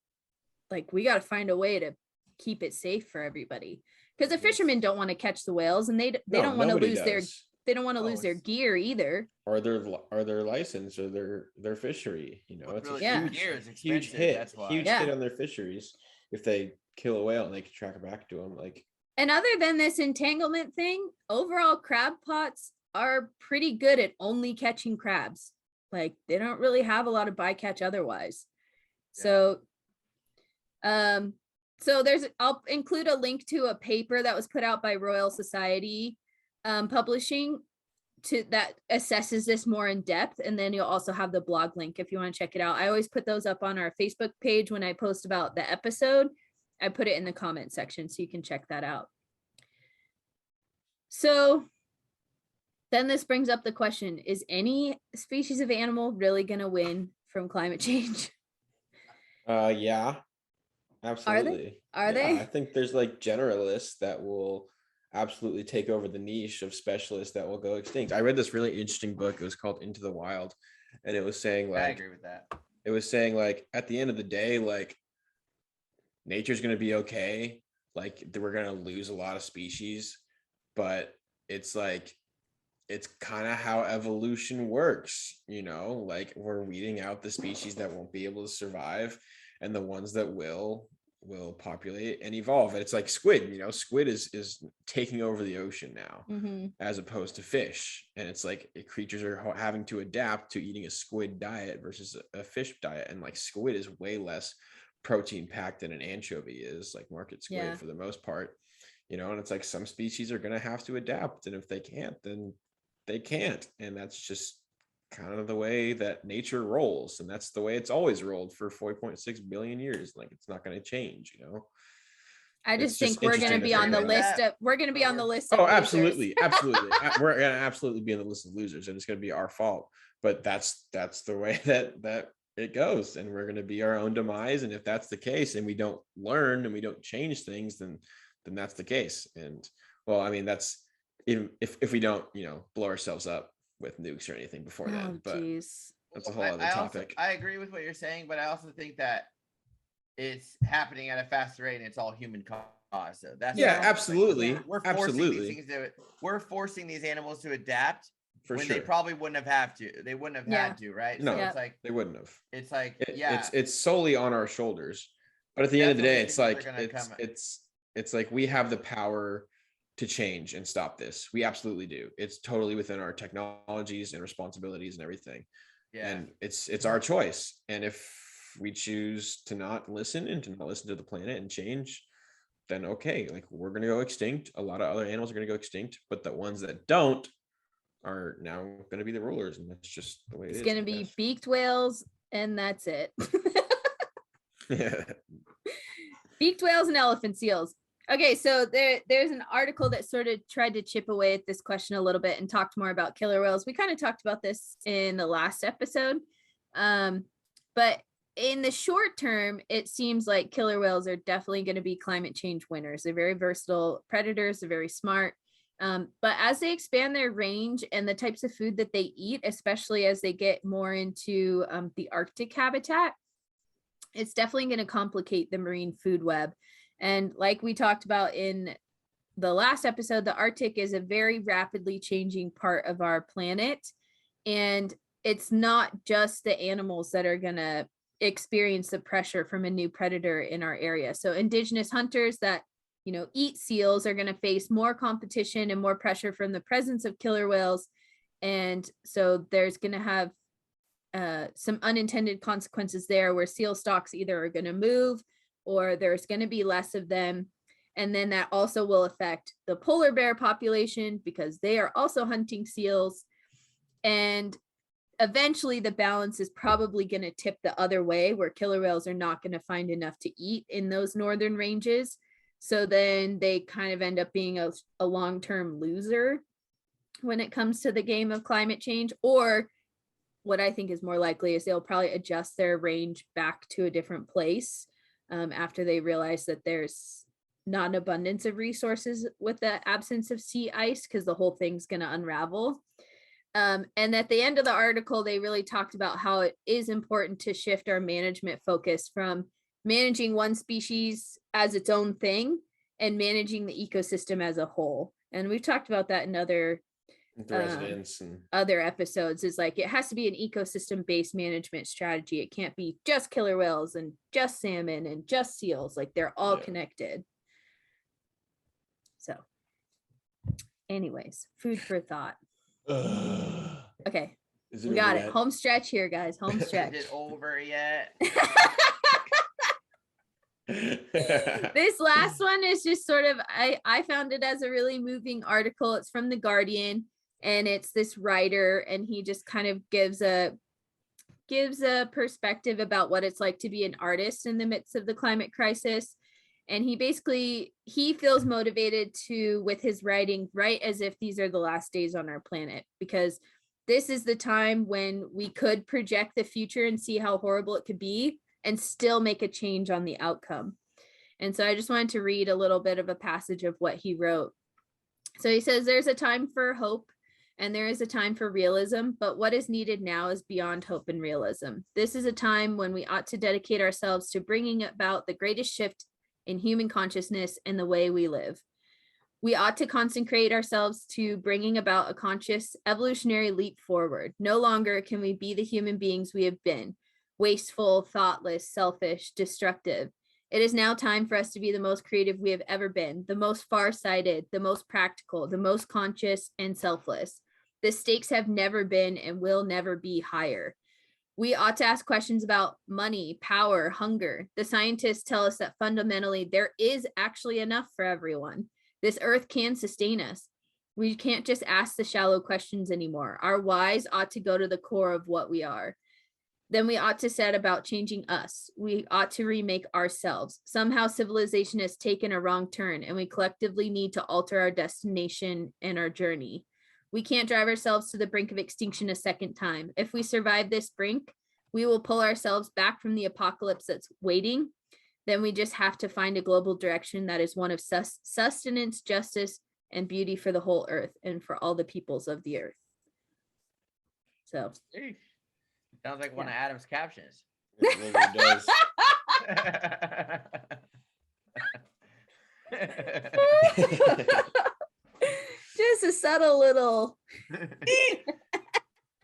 like, we got to find a way to keep it safe for everybody, because the fishermen don't want to catch the whales, and they don't want to lose their gear either, or their license or their fishery. You know, it's really a huge hit. That's why. Huge hit on their fisheries if they kill a whale and they can track it back to them. Like, and other than this entanglement thing, overall crab pots are pretty good at only catching crabs. Like, they don't really have a lot of bycatch otherwise. So I'll include a link to a paper that was put out by Royal Society Publishing that assesses this more in depth. And then you'll also have the blog link if you want to check it out. I always put those up on our Facebook page when I post about the episode. I put it in the comment section so you can check that out. So then this brings up the question, is any species of animal really going to win from climate change? Yeah, absolutely. Are they? I think there's like generalists that will absolutely take over the niche of specialists that will go extinct. I read this really interesting book. It was called Into the Wild. And it was saying like, I agree with that. It was saying like, at the end of the day, like, nature's going to be okay. Like, we're going to lose a lot of species, but it's like, it's kind of how evolution works, you know, like we're weeding out the species that won't be able to survive, and the ones that will populate and evolve. And it's like squid, you know, squid is taking over the ocean now, as opposed to fish. And it's like creatures are having to adapt to eating a squid diet versus a fish diet. And like squid is way less protein packed than an anchovy is, like market squid for the most part, you know. And it's like some species are going to have to adapt, and if they can't, then they can't. And that's just kind of the way that nature rolls, and that's the way it's always rolled for 4.6 billion years. Like, it's not going to change, you know. I just think we're going to be on the list of oh, absolutely we're going to absolutely be on the list of losers, and it's going to be our fault. But that's the way that it goes, and we're going to be our own demise. And if that's the case, and we don't learn and we don't change things, then that's the case. And well, I mean, that's if we don't, you know, blow ourselves up with nukes or anything before then. But that's a whole other topic. I agree with what you're saying, but I also think that it's happening at a faster rate, and it's all human cause. So that's absolutely. Like, we're forcing these things we're forcing these animals to adapt when they probably wouldn't have to. They wouldn't have had to, right? No, so it's like they wouldn't have. It's like it's solely on our shoulders. But at the end of the day, it's like it's like we have the power to change and stop this. We absolutely do. It's totally within our technologies and responsibilities and everything. Yeah. And it's our choice. And if we choose to not listen and to not listen to the planet and change, then okay, like we're going to go extinct. A lot of other animals are going to go extinct, but the ones that don't are now going to be the rulers. And that's just the way it is. It's going to be beaked whales, and that's it. Yeah. Beaked whales and elephant seals. Okay, so there's an article that sort of tried to chip away at this question a little bit and talked more about killer whales. We kind of talked about this in the last episode, but in the short term, it seems like killer whales are definitely going to be climate change winners. They're very versatile predators. They're very smart. But as they expand their range and the types of food that they eat, especially as they get more into the Arctic habitat, it's definitely going to complicate the marine food web. And like we talked about in the last episode, the Arctic is a very rapidly changing part of our planet. And it's not just the animals that are going to experience the pressure from a new predator in our area. So indigenous hunters that, you know, eat seals are going to face more competition and more pressure from the presence of killer whales. And so there's going to have some unintended consequences there, where seal stocks either are going to move or there's going to be less of them. And then that also will affect the polar bear population because they are also hunting seals. And eventually the balance is probably going to tip the other way, where killer whales are not going to find enough to eat in those northern ranges. So then they kind of end up being a long-term loser when it comes to the game of climate change. Or what I think is more likely is they'll probably adjust their range back to a different place after they realize that there's not an abundance of resources with the absence of sea ice, because the whole thing's going to unravel. And at the end of the article, they really talked about how it is important to shift our management focus from managing one species as its own thing and managing the ecosystem as a whole. And we've talked about that in other residents and other episodes. Is like, it has to be an ecosystem-based management strategy. It can't be just killer whales and just salmon and just seals. Like, they're all connected. So anyways, food for thought. Okay, we got it. Home stretch here, guys. Home stretch. Is it over yet? This last one is just sort of, I found it as a really moving article. It's from The Guardian, and it's this writer, and he just kind of gives a perspective about what it's like to be an artist in the midst of the climate crisis. And he feels motivated to, with his writing, write as if these are the last days on our planet, because this is the time when we could project the future and see how horrible it could be and still make a change on the outcome. And so I just wanted to read a little bit of a passage of what he wrote. So he says, there's a time for hope and there is a time for realism, but what is needed now is beyond hope and realism. This is a time when we ought to dedicate ourselves to bringing about the greatest shift in human consciousness and the way we live. We ought to consecrate ourselves to bringing about a conscious evolutionary leap forward. No longer can we be the human beings we have been, wasteful, thoughtless, selfish, destructive. It is now time for us to be the most creative we have ever been, the most far-sighted, the most practical, the most conscious and selfless. The stakes have never been and will never be higher. We ought to ask questions about money, power, hunger. The scientists tell us that fundamentally there is actually enough for everyone. This earth can sustain us. We can't just ask the shallow questions anymore. Our whys ought to go to the core of what we are. Then we ought to set about changing us. We ought to remake ourselves. Somehow civilization has taken a wrong turn, and we collectively need to alter our destination and our journey. We can't drive ourselves to the brink of extinction a second time. If we survive this brink, we will pull ourselves back from the apocalypse that's waiting. Then we just have to find a global direction that is one of sustenance, justice, and beauty for the whole earth and for all the peoples of the earth. So sounds like one of Adam's captions. it really does. Just a subtle little.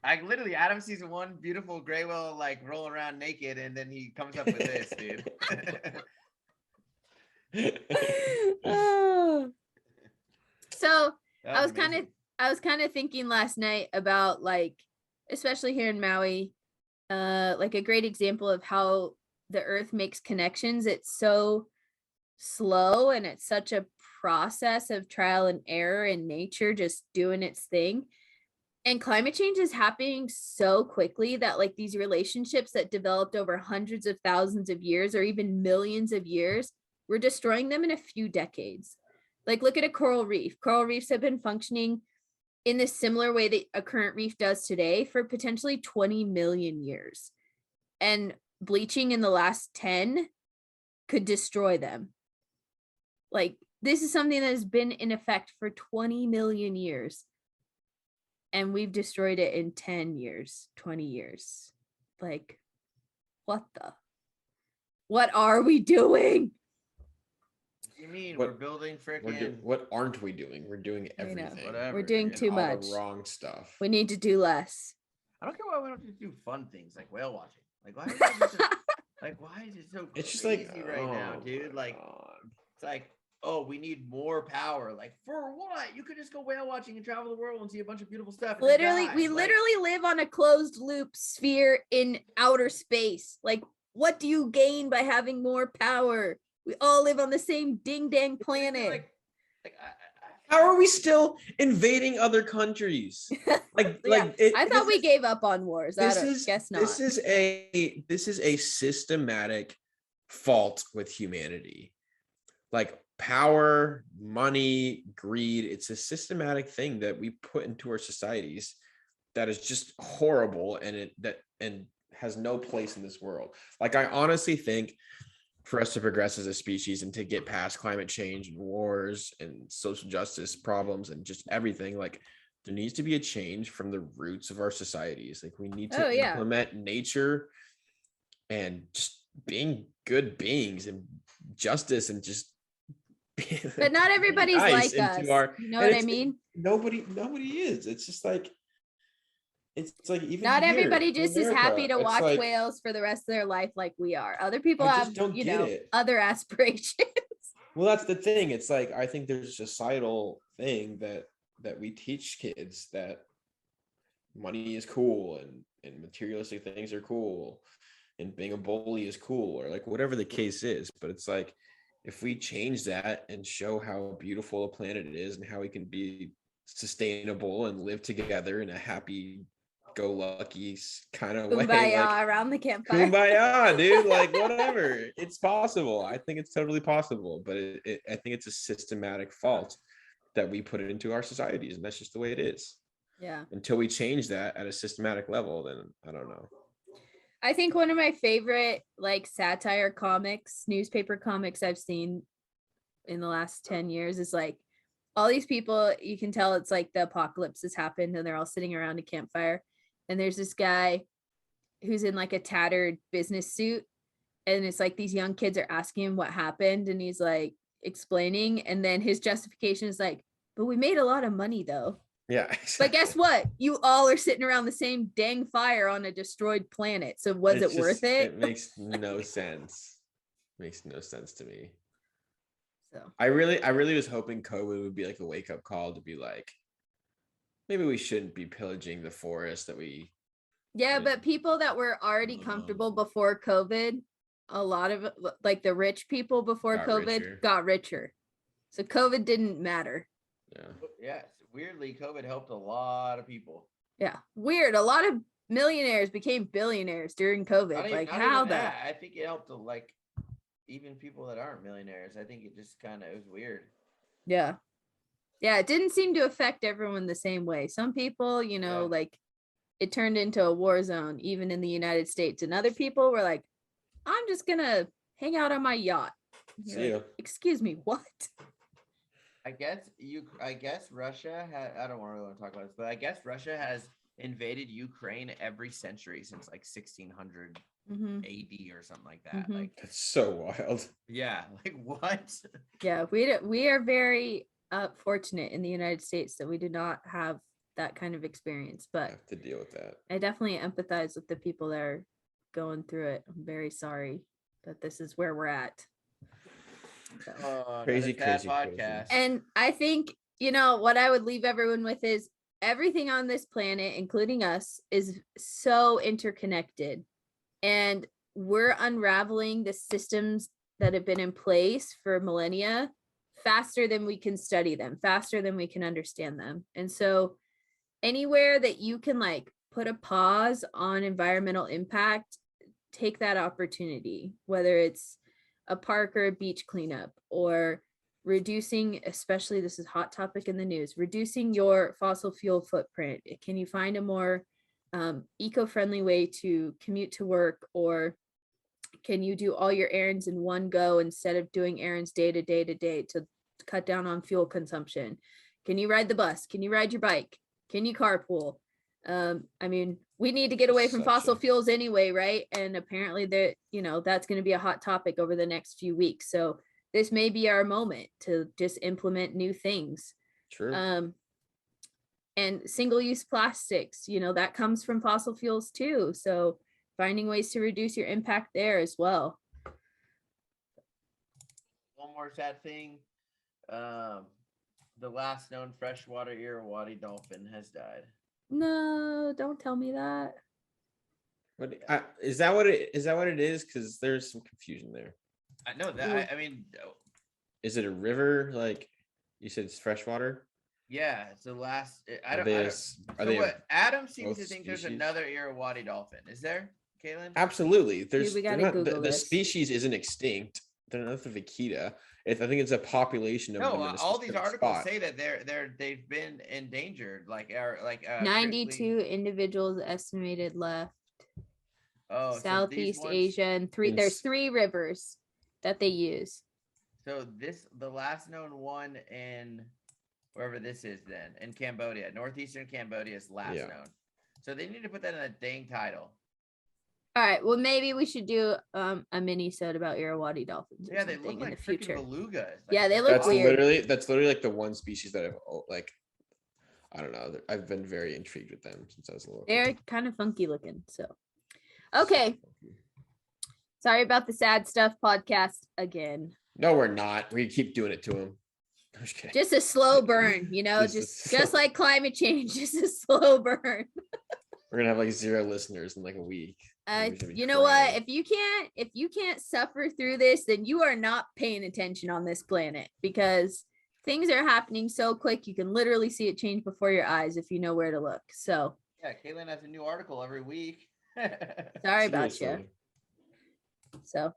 Like, literally, Adam sees one beautiful gray whale like roll around naked, and then he comes up with this, dude. So I was kind of thinking last night about, like, especially here in Maui, like a great example of how the earth makes connections. It's so slow and it's such a process of trial and error in nature just doing its thing. And climate change is happening so quickly that, like, these relationships that developed over hundreds of thousands of years or even millions of years, we're destroying them in a few decades. Like, look at a coral reef. Coral reefs have been functioning in the similar way that a current reef does today for potentially 20 million years. And bleaching in the last 10 could destroy them. Like, this is something that has been in effect for 20 million years. And we've destroyed it in 10 years, 20 years. Like, what are we doing? You mean What- we're building freaking What aren't we doing? We're doing I know. everything. whatever. We're doing and too all much. the wrong stuff. We need to do less. I don't care why we don't just do fun things like whale watching. Like why? Is it just like why is it so It's just crazy like right now, oh dude? my Like God. it's like oh we need more power. Like for what? You could just go whale watching and travel the world and see a bunch of beautiful stuff. and then Literally, die. we Like, literally live on a closed loop sphere in outer space. Like, what do you gain by having more power? We all live on the same ding dang planet. Like How are we still invading other countries? Like, Yeah, I thought we this is- gave up on wars. I guess not. This is a systematic fault with humanity. Like power, money, greed. It's a systematic thing that we put into our societies that is just horrible, and has no place in this world. Like I honestly think for us to progress as a species and to get past climate change and wars and social justice problems and just everything, like there needs to be a change from the roots of our societies. Like we need to implement nature and just being good beings and justice and just but not everybody's nice like us. You know what I mean? Nobody is. It's just like it's like even not here everybody in just is America, happy to it's watch like, whales for the rest of their life like we are. Other people I have, just don't you get know, it. other aspirations. Well, that's the thing. It's like I think there's a societal thing that we teach kids that money is cool and materialistic things are cool and being a bully is cool, or like whatever the case is. But it's like if we change that and show how beautiful a planet it is and how we can be sustainable and live together in a happy go lucky kind of way, Kumbaya around the campfire. kumbaya, dude, like whatever, it's possible. I think it's totally possible, but I think it's a systematic fault that we put it into our societies, and that's just the way it is. Yeah, until we change that at a systematic level, then I don't know. I think one of my favorite like satire comics, newspaper comics I've seen in the last 10 years is like all these people, you can tell it's like the apocalypse has happened and they're all sitting around a campfire. And there's this guy who's in like a tattered business suit. And it's like these young kids are asking him what happened. And he's like explaining. And then his justification is like, but we made a lot of money though. Yeah, exactly. But guess what? You all are sitting around the same dang fire on a destroyed planet. So was it worth it? It makes no sense. Makes no sense to me. So I really was hoping COVID would be like a wake-up call to be like, maybe we shouldn't be pillaging the forest that we. yeah, but people that were already comfortable before COVID, a lot of like the rich people before COVID got richer. So COVID didn't matter. Yeah, weirdly, COVID helped a lot of people. Yeah, weird. A lot of millionaires became billionaires during COVID. Like how that? I think it helped to like even people that aren't millionaires. I think it just kind of it was weird. Yeah. Yeah, it didn't seem to affect everyone the same way. Some people, you know, like it turned into a war zone, even in the United States. And other people were like, I'm just gonna hang out on my yacht. Like, excuse me, what? I guess Russia had, I don't really want to talk about this, but I guess Russia has invaded Ukraine every century since like 1600 AD or something like that. Like that's so wild. Yeah, like what? Yeah, we are very fortunate in the United States that we did not have that kind of experience, but have to deal with that. I definitely empathize with the people that are going through it. I'm very sorry that this is where we're at. So. Crazy podcast. And I think, you know, what I would leave everyone with is everything on this planet, including us, is so interconnected. And we're unraveling the systems that have been in place for millennia faster than we can study them, faster than we can understand them. And so anywhere that you can like put a pause on environmental impact, take that opportunity, whether it's a park or a beach cleanup, or reducing, especially this is hot topic in the news, reducing your fossil fuel footprint. Can you find a more eco-friendly way to commute to work or Can you do all your errands in one go instead of doing errands day to day to day to cut down on fuel consumption? Can you ride the bus? Can you ride your bike? Can you carpool? I mean, we need to get away from fossil fuels anyway, right? And apparently that, that's going to be a hot topic over the next few weeks. So this may be our moment to just implement new things. True. And single-use plastics, that comes from fossil fuels too. So finding ways to reduce your impact there as well. One more sad thing. The last known freshwater Irrawaddy dolphin has died. No, don't tell me that. What is that? What it is? Because there's some confusion there. I know that. I mean, is it a river? Like you said, it's freshwater. Yeah, it's the last. Adam seems to think there's another Irrawaddy dolphin. Is there, Caitlin? Absolutely. There's. We gotta Google the species isn't extinct. They're not the vaquita. I think it's a population of them. No, all these articles say that they've been endangered. Like 92 individuals estimated left. Oh, Southeast Asia and there's 3 rivers that they use. So the last known one in wherever this is then in Cambodia, northeastern Cambodia is last known. So they need to put that in a dang title. All right. Well, maybe we should do a mini-sode about Irrawaddy dolphins. Yeah, they look like freaking belugas. Like, yeah, they look weird. That's literally like the one species that I've I don't know. I've been very intrigued with them since I was a little. They're kind of funky looking. So, okay. Sorry about the sad stuff podcast again. No, we're not. We keep doing it to them. Just a slow burn, just like climate change, just a slow burn. We're gonna have like 0 listeners in like a week. You know what? If you can't suffer through this, then you are not paying attention on this planet, because things are happening so quick. You can literally see it change before your eyes if you know where to look. So yeah, Caitlin has a new article every week. Sorry about you. So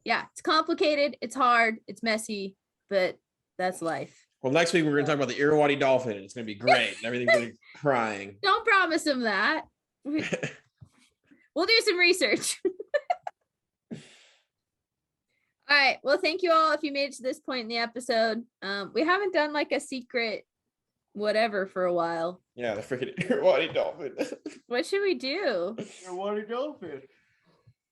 yeah, it's complicated. It's hard. It's messy, but that's life. Well, next week we're going to talk about the Irrawaddy dolphin. It's going to be great. Everything's going to be crying. Don't promise him that. We'll do some research. All right. Well, thank you all if you made it to this point in the episode. We haven't done like a secret whatever for a while. Yeah, the freaking Irrawaddy dolphin. What should we do? Irrawaddy dolphin.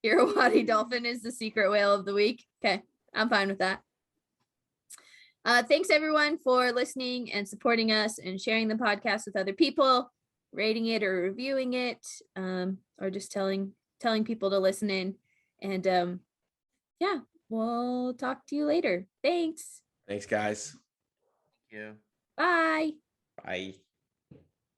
Irrawaddy dolphin is the secret whale of the week. Okay, I'm fine with that. Thanks everyone for listening and supporting us and sharing the podcast with other people, rating it or reviewing it, or just telling people to listen in. And yeah, we'll talk to you later. Thanks. Thanks, guys. Thank you. Bye. Bye.